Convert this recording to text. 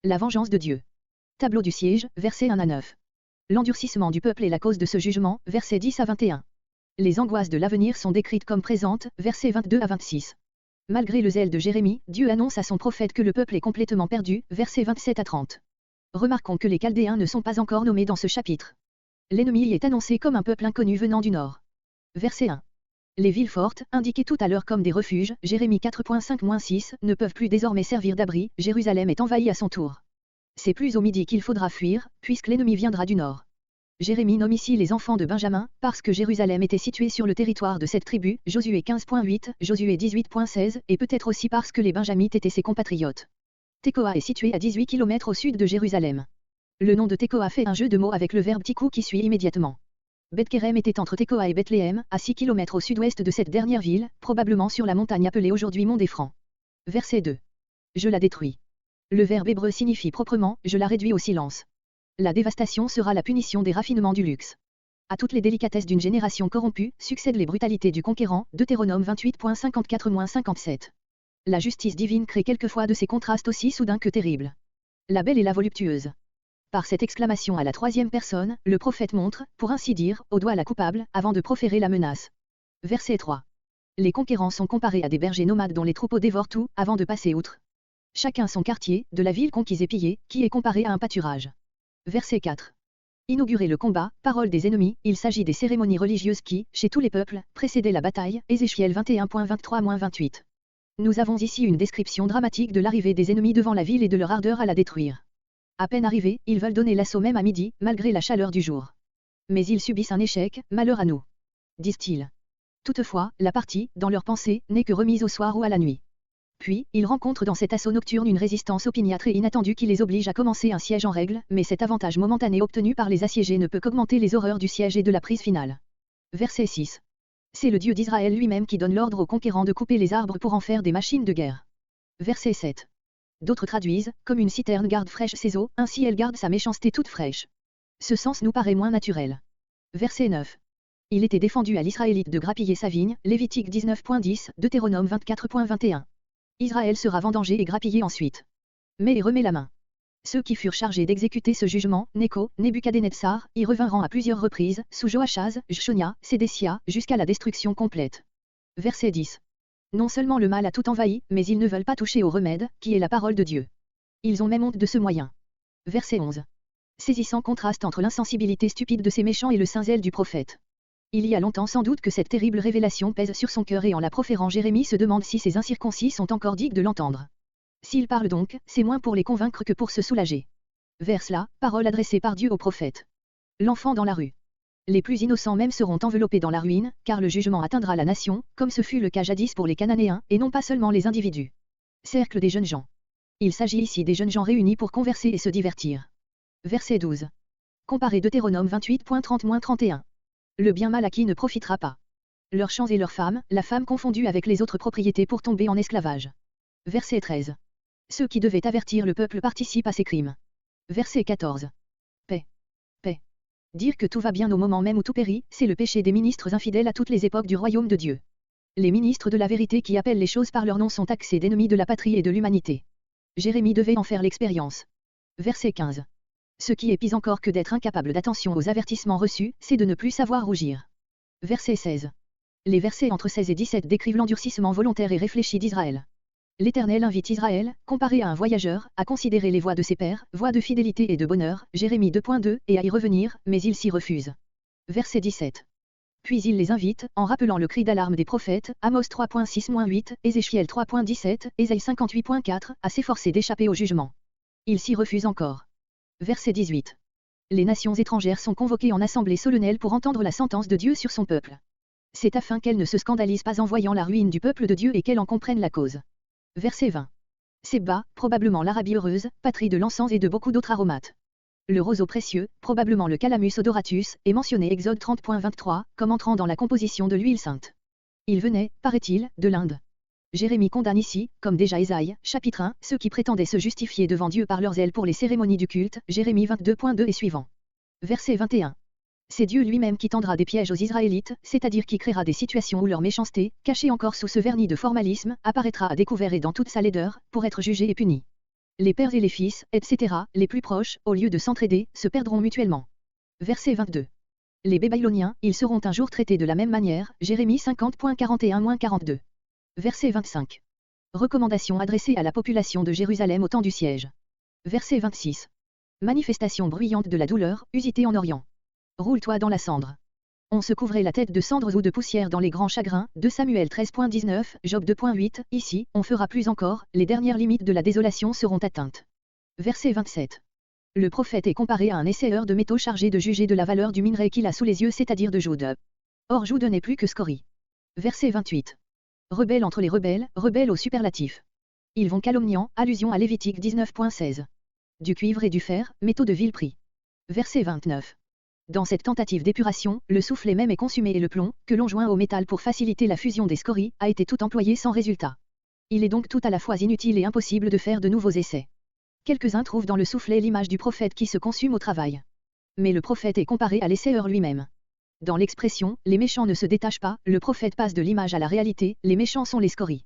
La vengeance de Dieu. Tableau du siège, versets 1 à 9. L'endurcissement du peuple est la cause de ce jugement, versets 10 à 21. Les angoisses de l'avenir sont décrites comme présentes, versets 22 à 26. Malgré le zèle de Jérémie, Dieu annonce à son prophète que le peuple est complètement perdu, versets 27 à 30. Remarquons que les Chaldéens ne sont pas encore nommés dans ce chapitre. L'ennemi y est annoncé comme un peuple inconnu venant du nord. Verset 1. Les villes fortes, indiquées tout à l'heure comme des refuges, Jérémie 4.5-6, ne peuvent plus désormais servir d'abri, Jérusalem est envahie à son tour. C'est plus au midi qu'il faudra fuir, puisque l'ennemi viendra du nord. Jérémie nomme ici les enfants de Benjamin, parce que Jérusalem était située sur le territoire de cette tribu, Josué 15.8, Josué 18.16, et peut-être aussi parce que les Benjamites étaient ses compatriotes. Tekoa est situé à 18 km au sud de Jérusalem. Le nom de Tekoa fait un jeu de mots avec le verbe tikou qui suit immédiatement. Beth-Kerem était entre Tekoa et Bethléem, à 6 km au sud-ouest de cette dernière ville, probablement sur la montagne appelée aujourd'hui Mont d'Ephraim. Verset 2. Je la détruis. Le verbe hébreu signifie proprement, je la réduis au silence. La dévastation sera la punition des raffinements du luxe. À toutes les délicatesses d'une génération corrompue, succèdent les brutalités du conquérant, Deutéronome 28.54-57. La justice divine crée quelquefois de ces contrastes aussi soudains que terribles. La belle et la voluptueuse. Par cette exclamation à la troisième personne, le prophète montre, pour ainsi dire, au doigt la coupable, avant de proférer la menace. Verset 3. Les conquérants sont comparés à des bergers nomades dont les troupeaux dévorent tout, avant de passer outre. Chacun son quartier, de la ville conquise et pillée, qui est comparé à un pâturage. Verset 4. Inaugurer le combat, parole des ennemis, il s'agit des cérémonies religieuses qui, chez tous les peuples, précédaient la bataille, Ézéchiel 21.23-28. Nous avons ici une description dramatique de l'arrivée des ennemis devant la ville et de leur ardeur à la détruire. À peine arrivés, ils veulent donner l'assaut même à midi, malgré la chaleur du jour. Mais ils subissent un échec, malheur à nous. Disent-ils. Toutefois, la partie, dans leur pensée, n'est que remise au soir ou à la nuit. Puis, ils rencontrent dans cet assaut nocturne une résistance opiniâtre et inattendue qui les oblige à commencer un siège en règle, mais cet avantage momentané obtenu par les assiégés ne peut qu'augmenter les horreurs du siège et de la prise finale. Verset 6. C'est le Dieu d'Israël lui-même qui donne l'ordre aux conquérants de couper les arbres pour en faire des machines de guerre. Verset 7. D'autres traduisent, comme une citerne garde fraîche ses eaux, ainsi elle garde sa méchanceté toute fraîche. Ce sens nous paraît moins naturel. Verset 9. Il était défendu à l'Israélite de grappiller sa vigne, Lévitique 19.10, Deutéronome 24.21. Israël sera vendangé et grappillé ensuite. Mais et remet la main. Ceux qui furent chargés d'exécuter ce jugement, Néco, Nebuchadnezzar, y revinrent à plusieurs reprises, sous Joachaz, Jchonia, Sédécia, jusqu'à la destruction complète. Verset 10. Non seulement le mal a tout envahi, mais ils ne veulent pas toucher au remède, qui est la parole de Dieu. Ils ont même honte de ce moyen. Verset 11. Saisissant contraste entre l'insensibilité stupide de ces méchants et le saint zèle du prophète. Il y a longtemps sans doute que cette terrible révélation pèse sur son cœur et en la proférant Jérémie se demande si ces incirconcis sont encore dignes de l'entendre. S'il parle donc, c'est moins pour les convaincre que pour se soulager. Vers cela, parole adressée par Dieu au prophète. L'enfant dans la rue. Les plus innocents même seront enveloppés dans la ruine, car le jugement atteindra la nation, comme ce fut le cas jadis pour les Cananéens, et non pas seulement les individus. Cercle des jeunes gens. Il s'agit ici des jeunes gens réunis pour converser et se divertir. Verset 12. Comparez Deutéronome 28.30-31. Le bien mal acquis ne profitera pas. Leurs champs et leurs femmes, la femme confondue avec les autres propriétés pour tomber en esclavage. Verset 13. Ceux qui devaient avertir le peuple participent à ces crimes. Verset 14. Paix. Paix. Dire que tout va bien au moment même où tout périt, c'est le péché des ministres infidèles à toutes les époques du royaume de Dieu. Les ministres de la vérité qui appellent les choses par leur nom sont taxés d'ennemis de la patrie et de l'humanité. Jérémie devait en faire l'expérience. Verset 15. Ce qui est pis encore que d'être incapable d'attention aux avertissements reçus, c'est de ne plus savoir rougir. Verset 16. Les versets entre 16 et 17 décrivent l'endurcissement volontaire et réfléchi d'Israël. L'Éternel invite Israël, comparé à un voyageur, à considérer les voies de ses pères, voies de fidélité et de bonheur, Jérémie 2.2, et à y revenir, mais il s'y refuse. Verset 17. Puis il les invite, en rappelant le cri d'alarme des prophètes, Amos 3.6-8, Ézéchiel 3.17, Ésaïe 58.4, à s'efforcer d'échapper au jugement. Il s'y refuse encore. Verset 18. Les nations étrangères sont convoquées en assemblée solennelle pour entendre la sentence de Dieu sur son peuple. C'est afin qu'elles ne se scandalisent pas en voyant la ruine du peuple de Dieu et qu'elles en comprennent la cause. Verset 20. Séba, probablement l'Arabie heureuse, patrie de l'encens et de beaucoup d'autres aromates. Le roseau précieux, probablement le calamus odoratus, est mentionné Exode 30.23, comme entrant dans la composition de l'huile sainte. Il venait, paraît-il, de l'Inde. Jérémie condamne ici, comme déjà Ésaïe, chapitre 1, ceux qui prétendaient se justifier devant Dieu par leur zèle pour les cérémonies du culte, Jérémie 22.2 et suivant. Verset 21. C'est Dieu lui-même qui tendra des pièges aux Israélites, c'est-à-dire qui créera des situations où leur méchanceté, cachée encore sous ce vernis de formalisme, apparaîtra à découvert et dans toute sa laideur, pour être jugée et punie. Les pères et les fils, etc., les plus proches, au lieu de s'entraider, se perdront mutuellement. Verset 22. Les Babyloniens, ils seront un jour traités de la même manière, Jérémie 50.41-42. Verset 25. Recommandation adressée à la population de Jérusalem au temps du siège. Verset 26. Manifestation bruyante de la douleur, usitée en Orient. Roule-toi dans la cendre. On se couvrait la tête de cendres ou de poussière dans les grands chagrins, 2 Samuel 13.19, Job 2.8, ici, on fera plus encore, les dernières limites de la désolation seront atteintes. Verset 27. Le prophète est comparé à un essayeur de métaux chargé de juger de la valeur du minerai qu'il a sous les yeux, c'est-à-dire de Joud. Or Joud n'est plus que scorie. Verset 28. Rebelles entre les rebelles, rebelles au superlatif. Ils vont calomniant, allusion à Lévitique 19.16. Du cuivre et du fer, métaux de vil prix. Verset 29. Dans cette tentative d'épuration, le soufflet même est consumé et le plomb, que l'on joint au métal pour faciliter la fusion des scories, a été tout employé sans résultat. Il est donc tout à la fois inutile et impossible de faire de nouveaux essais. Quelques-uns trouvent dans le soufflet l'image du prophète qui se consume au travail. Mais le prophète est comparé à l'essayeur lui-même. Dans l'expression « les méchants ne se détachent pas », le prophète passe de l'image à la réalité, les méchants sont les scories.